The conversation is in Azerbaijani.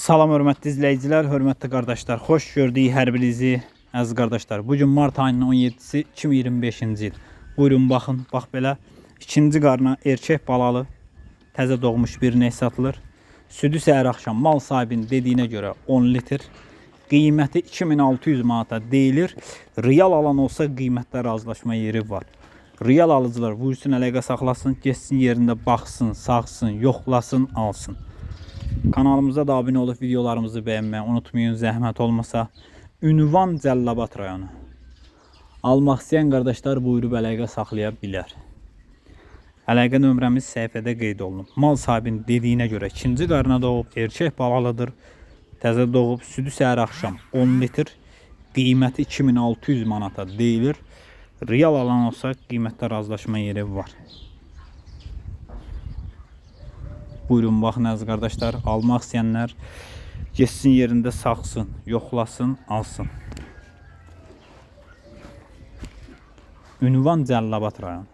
Salam hörmətli izləyicilər, hörmətli qardaşlar. Xoş gördük hər birinizi əziz qardaşlar. Bugün mart ayının 17-si 2025-ci il. Buyurun baxın, bax belə ikinci qarına erkək balalı təzə doğmuş bir ney satılır. Südü səhər axşam mal sahibinin dediyinə görə 10 litr. Qiyməti 2600 manata deyilir. Real alan olsa qiymətdə razılaşma yeri var. Real alıcılar buyursun, əlaqə saxlasın, geçsin yerində baxsın, sağsın, yoxlasın, alsın. Kanalımıza da abunə olub videolarımızı bəyənməyi unutmayın, zəhmət olmasa. Ünvan Cəlilabad rayonu. Almaq istəyən qardaşlar buyurub əlaqə saxlaya bilər. Əlaqə nömrəmiz səhifədə qeyd olunub. Mal sahibinin dediyinə görə ikinci qarına doğub, erkək balalıdır. Təzə doğub, südü səhər axşam 10 litr. Qiyməti 2600 manata deyilir. Real alan olsa qiymətdə razılaşma yeri var. Buyurun baxın əziz qardaşlar, almaq istəyənlər geçsin yerində saxsın, yoxlasın, alsın. Ünvan Cəlilabad rayonu.